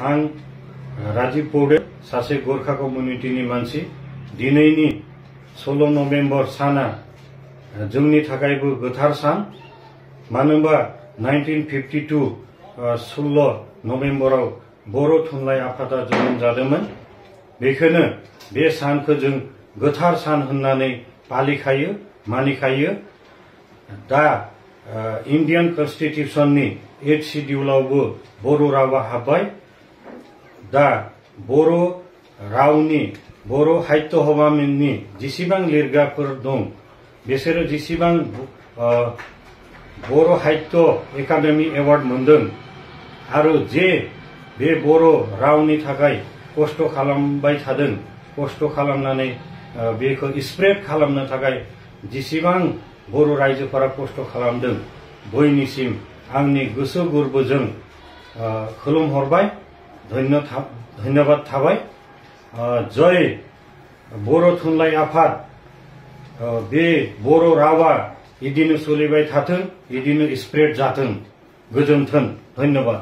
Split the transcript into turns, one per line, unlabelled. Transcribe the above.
आं राजीब पौडेल सासे गोरखा कम्युनिटीनि मानसि दिनैनि 16 नभेम्बर साना जोंनि थाखायबो गोथार सान मानो होनबा 1952 16 नभेम्बराव बड' थुनलाइ आफादा जोनोम जादोंमोन बेखौनो बे सानखौ जों गोथार सान होननानै फालिखायो मानिखायो दा इंडियन कन्स्टिट्यूशननि 8 शिड्यूलावबो बर' रावा हाबबाय दा बर' रावनि बर' साहित्य हबामिननि जिसिबां लिरग्राफोर दं बिसोरो जिसिबां बर' साहित्य एकाडेमी एवार्ड मोनदों आरो जे बे बर' रावनि थाखाय खस्थ' खालामबाय थादों खस्थ' खालामनानै बेखौ स्प्रेड खालामनो थाखाय जिसिबां बर' रायजोफोरा खस्थ' खालामदों बयनिसिम आंनि गोसो गोरबोजों खुलुमहरबाय धन्यबाद थाबाय जय बर' थुनलाइ आफाद बे बर' रावा इदिनो सोलिबाय थाथों इदिनो स्प्रेड जाथों गोजोन्थों धन्यबाद।